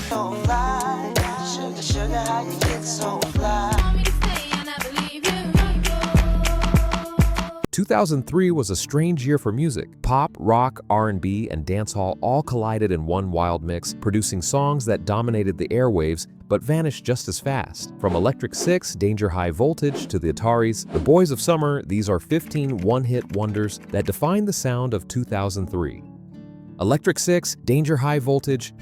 so fly. Sugar, sugar, how you get so fly. 2003 was a strange year for music. Pop, rock, R&B, and dancehall all collided in one wild mix, producing songs that dominated the airwaves but vanished just as fast. From Electric Six, Danger High Voltage, to the Ataris, the Boys of Summer, these are 15 one-hit wonders that define the sound of 2003. Electric Six, Danger High Voltage.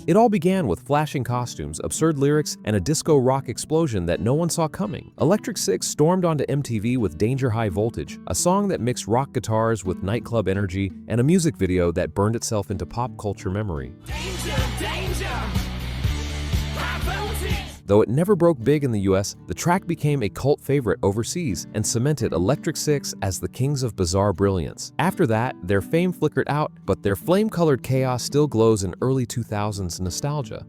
It all began with flashing costumes, absurd lyrics, and a disco rock explosion that no one saw coming. Electric Six stormed onto MTV with Danger High Voltage, a song that mixed rock guitars with nightclub energy, and a music video that burned itself into pop culture memory. Danger, danger, high voltage. Though it never broke big in the US, the track became a cult favorite overseas and cemented Electric Six as the kings of bizarre brilliance. After that, their fame flickered out, but their flame-colored chaos still glows in early 2000s nostalgia.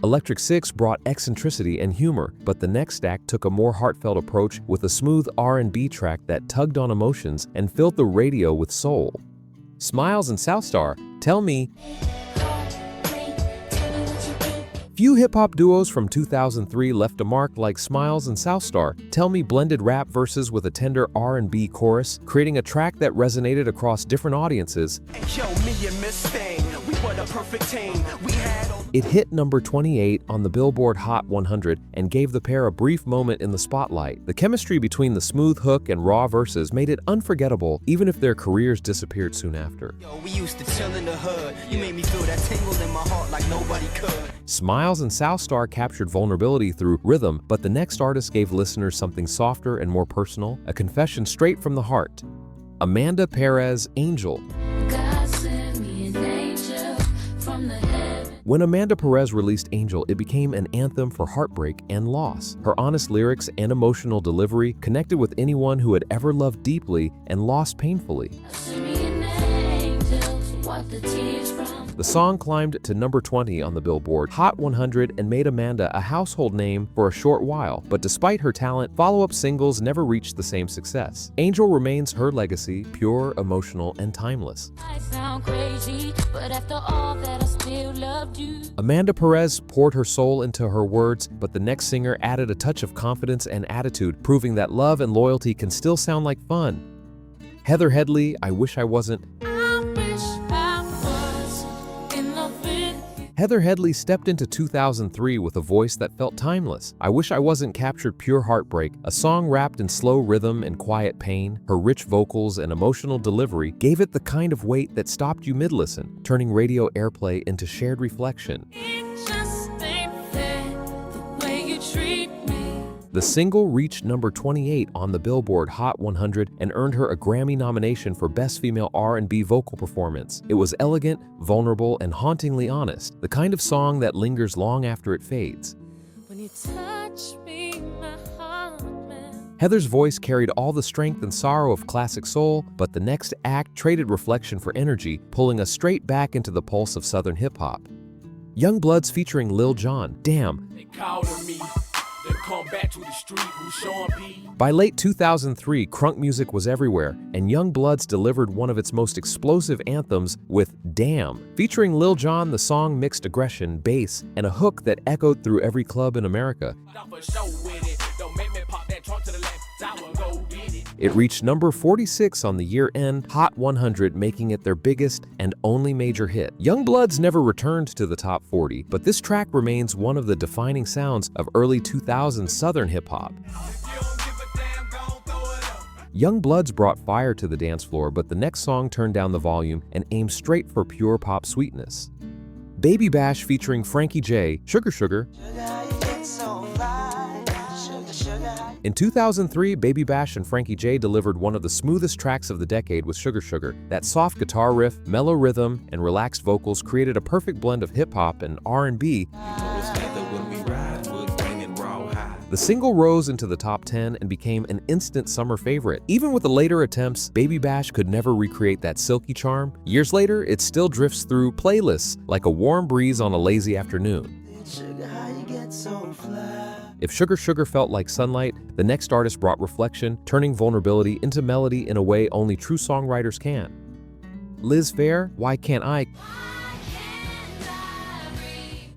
Electric Six brought eccentricity and humor, but the next act took a more heartfelt approach with a smooth R&B track that tugged on emotions and filled the radio with soul. Smilez and Southstar, Tell Me. Few hip-hop duos from 2003 left a mark like Smilez and Southstar. Tell Me blended rap verses with a tender R&B chorus, creating a track that resonated across different audiences. It hit number 28 on the Billboard Hot 100 and gave the pair a brief moment in the spotlight. The chemistry between the smooth hook and raw verses made it unforgettable, even if their careers disappeared soon after. We used to chill in the hood. You made me feel that tingle in my heart like nobody could. Smilez and Southstar captured vulnerability through rhythm, but the next artist gave listeners something softer and more personal, a confession straight from the heart. Amanda Perez, Angel. When Amanda Perez released Angel, it became an anthem for heartbreak and loss. Her honest lyrics and emotional delivery connected with anyone who had ever loved deeply and lost painfully. The song climbed to number 20 on the Billboard Hot 100 and made Amanda a household name for a short while, but despite her talent, follow-up singles never reached the same success. Angel remains her legacy, pure, emotional, and timeless. I sound crazy, but after all that I still loved you. Amanda Perez poured her soul into her words, but the next singer added a touch of confidence and attitude, proving that love and loyalty can still sound like fun. Headley, I Wish I Wasn't. Headley stepped into 2003 with a voice that felt timeless. I Wish I Wasn't captured pure heartbreak, a song wrapped in slow rhythm and quiet pain. Her rich vocals and emotional delivery gave it the kind of weight that stopped you mid-listen, turning radio airplay into shared reflection. The single reached number 28 on the Billboard Hot 100 and earned her a Grammy nomination for Best Female R&B Vocal Performance. It was elegant, vulnerable, and hauntingly honest, the kind of song that lingers long after it fades. When you touch me, my heart melts. Heather's voice carried all the strength and sorrow of classic soul, but the next act traded reflection for energy, pulling us straight back into the pulse of Southern hip-hop. YoungBloodZ featuring Lil Jon, Damn. They called on me. Come back to the street, who's Sean P. By late 2003, crunk music was everywhere, and YoungBloodZ delivered one of its most explosive anthems with Damn. Featuring Lil Jon, the song mixed aggression, bass, and a hook that echoed through every club in America. It reached number 46 on the year-end Hot 100, making it their biggest and only major hit. YoungBloodZ never returned to the top 40, but this track remains one of the defining sounds of early 2000s Southern hip-hop. YoungBloodZ brought fire to the dance floor, but the next song turned down the volume and aimed straight for pure pop sweetness. Baby Bash featuring Frankie J, Sugar Sugar. In 2003, Baby Bash and Frankie J delivered one of the smoothest tracks of the decade with Sugar Sugar. That soft guitar riff, mellow rhythm, and relaxed vocals created a perfect blend of hip-hop and R&B. The single rose into the top 10 and became an instant summer favorite. Even with the later attempts, Baby Bash could never recreate that silky charm. Years later, it still drifts through playlists like a warm breeze on a lazy afternoon. Sugar, how you get so fly? If Sugar Sugar felt like sunlight, the next artist brought reflection, turning vulnerability into melody in a way only true songwriters can. Liz Phair, Why Can't I?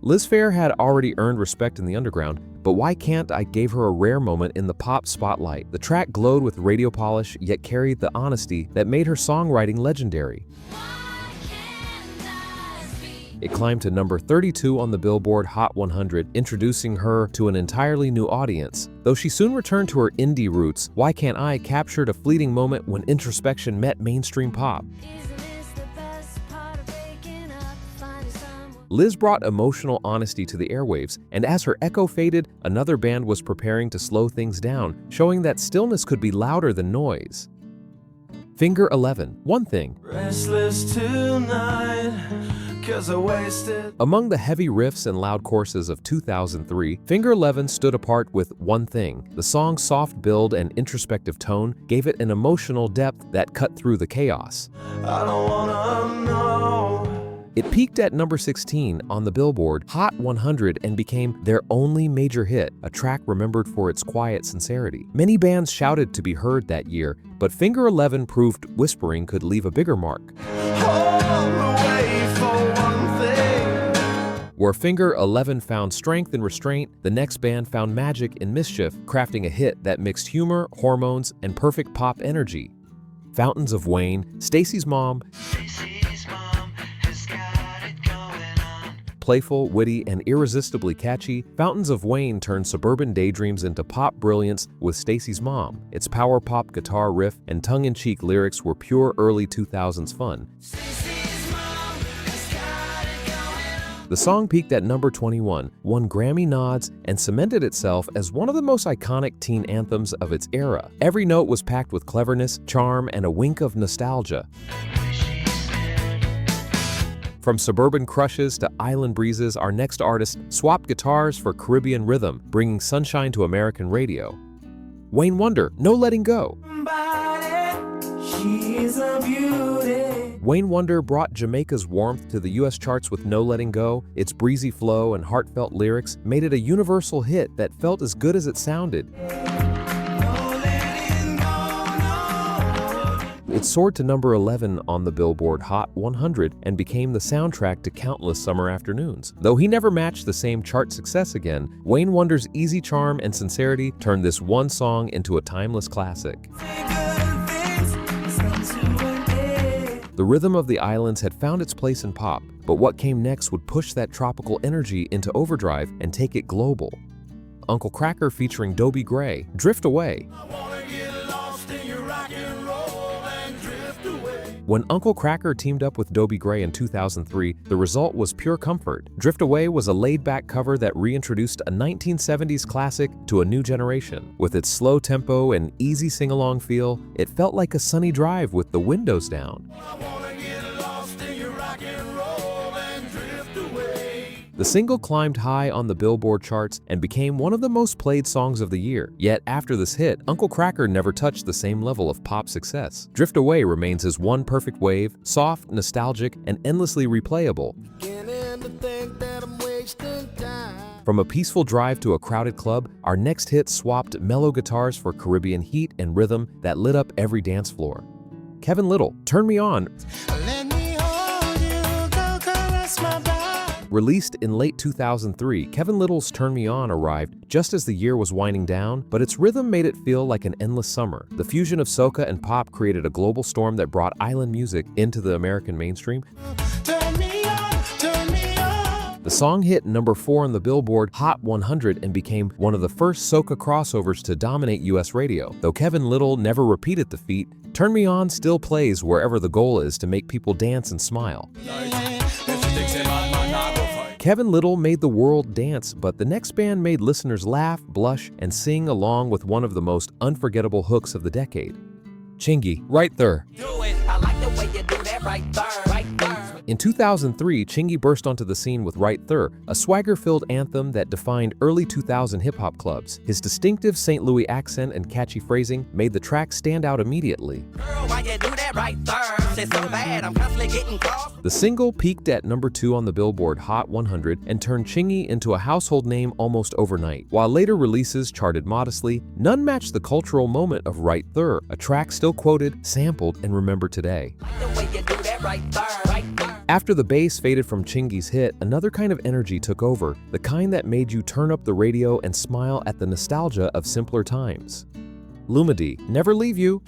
Liz Phair had already earned respect in the underground, but Why Can't I gave her a rare moment in the pop spotlight. The track glowed with radio polish, yet carried the honesty that made her songwriting legendary. It climbed to number 32 on the Billboard Hot 100, introducing her to an entirely new audience. Though she soon returned to her indie roots, Why Can't I captured a fleeting moment when introspection met mainstream pop. Liz brought emotional honesty to the airwaves, and as her echo faded, another band was preparing to slow things down, showing that stillness could be louder than noise. Finger 11, One Thing. Restless tonight, 'cause I wasted. Among the heavy riffs and loud choruses of 2003, Finger 11 stood apart with One Thing. The song's soft build and introspective tone gave it an emotional depth that cut through the chaos. I don't wanna know. It peaked at number 16 on the Billboard Hot 100 and became their only major hit, a track remembered for its quiet sincerity. Many bands shouted to be heard that year, but Finger 11 proved whispering could leave a bigger mark. Where Finger 11 found strength in restraint, the next band found magic in mischief, crafting a hit that mixed humor, hormones, and perfect pop energy. Fountains of Wayne, Stacy's Mom, playful, witty, and irresistibly catchy, Fountains of Wayne turned suburban daydreams into pop brilliance with Stacy's Mom. Its power pop guitar riff and tongue-in-cheek lyrics were pure early 2000s fun. The song peaked at number 21, won Grammy nods, and cemented itself as one of the most iconic teen anthems of its era. Every note was packed with cleverness, charm, and a wink of nostalgia. From suburban crushes to island breezes, our next artist swapped guitars for Caribbean rhythm, bringing sunshine to American radio. Wayne Wonder, No Letting Go. She's a beauty. Wayne Wonder brought Jamaica's warmth to the US charts with No Letting Go. Its breezy flow and heartfelt lyrics made it a universal hit that felt as good as it sounded. It soared to number 11 on the Billboard Hot 100 and became the soundtrack to countless summer afternoons. Though he never matched the same chart success again, Wayne Wonder's easy charm and sincerity turned this one song into a timeless classic. The rhythm of the islands had found its place in pop, but what came next would push that tropical energy into overdrive and take it global. Uncle Kracker featuring Dobie Gray, Drift Away. When Uncle Kracker teamed up with Dobie Gray in 2003, the result was pure comfort. Drift Away was a laid-back cover that reintroduced a 1970s classic to a new generation. With its slow tempo and easy sing-along feel, it felt like a sunny drive with the windows down. The single climbed high on the Billboard charts and became one of the most played songs of the year. Yet after this hit, Uncle Kracker never touched the same level of pop success. Drift Away remains his one perfect wave, soft, nostalgic, and endlessly replayable. From a peaceful drive to a crowded club, our next hit swapped mellow guitars for Caribbean heat and rhythm that lit up every dance floor. Kevin Lyttle, Turn Me On. Released in late 2003, Kevin Lyttle's Turn Me On arrived just as the year was winding down, but its rhythm made it feel like an endless summer. The fusion of soca and pop created a global storm that brought island music into the American mainstream. The song hit number 4 on the Billboard Hot 100 and became one of the first soca crossovers to dominate US radio. Though Kevin Lyttle never repeated the feat, Turn Me On still plays wherever the goal is to make people dance and smile. Kevin Lyttle made the world dance, but the next band made listeners laugh, blush, and sing along with one of the most unforgettable hooks of the decade. Chingy Right Thurr. In 2003, Chingy burst onto the scene with Right Thurr, a swagger-filled anthem that defined early 2000 hip-hop clubs. His distinctive St. Louis accent and catchy phrasing made the track stand out immediately. Girl, why you do that right thurr. Shit so bad, I'm constantly getting calls. The single peaked at number 2 on the Billboard Hot 100 and turned Chingy into a household name almost overnight. While later releases charted modestly, none matched the cultural moment of Right Thurr, a track still quoted, sampled, and remembered today. The way you do that right thurr, right thurr. After the bass faded from Chingy's hit, another kind of energy took over, the kind that made you turn up the radio and smile at the nostalgia of simpler times. Lumidee, Never Leave You.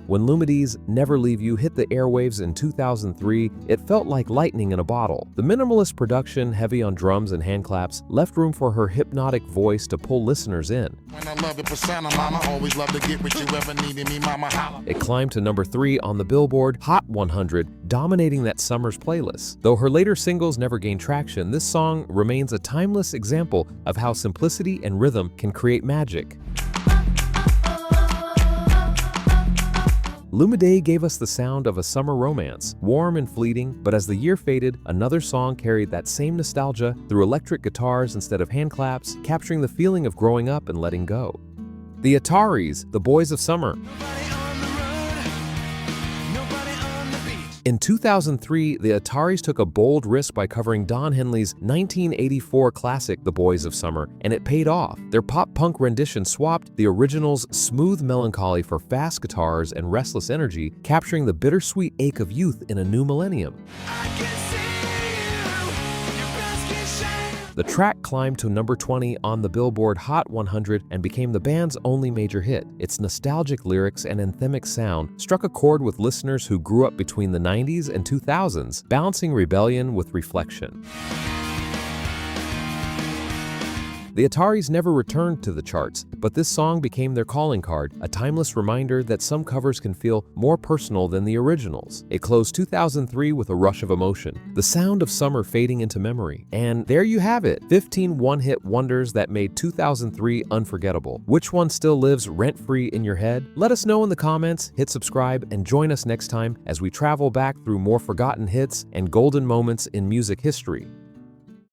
When Lumidee's Never Leave You hit the airwaves in 2003, it felt like lightning in a bottle. The minimalist production, heavy on drums and hand claps, left room for her hypnotic voice to pull listeners in. When I love it, persona, mama, always love to get with you, ever needed me, mama, holla. It climbed to number 3 on the Billboard Hot 100, dominating that summer's playlist. Though her later singles never gained traction, this song remains a timeless example of how simplicity and rhythm can create magic. Lumidee gave us the sound of a summer romance, warm and fleeting, but as the year faded, another song carried that same nostalgia through electric guitars instead of hand claps, capturing the feeling of growing up and letting go. The Ataris, The Boys of Summer. In 2003, the Ataris took a bold risk by covering Don Henley's 1984 classic The Boys of Summer, and it paid off. Their pop-punk rendition swapped the original's smooth melancholy for fast guitars and restless energy, capturing the bittersweet ache of youth in a new millennium. The track climbed to number 20 on the Billboard Hot 100 and became the band's only major hit. Its nostalgic lyrics and anthemic sound struck a chord with listeners who grew up between the 90s and 2000s, balancing rebellion with reflection. The Ataris never returned to the charts, but this song became their calling card, a timeless reminder that some covers can feel more personal than the originals. It closed 2003 with a rush of emotion, the sound of summer fading into memory. And there you have it, 15 one-hit wonders that made 2003 unforgettable. Which one still lives rent-free in your head? Let us know in the comments, hit subscribe, and join us next time as we travel back through more forgotten hits and golden moments in music history.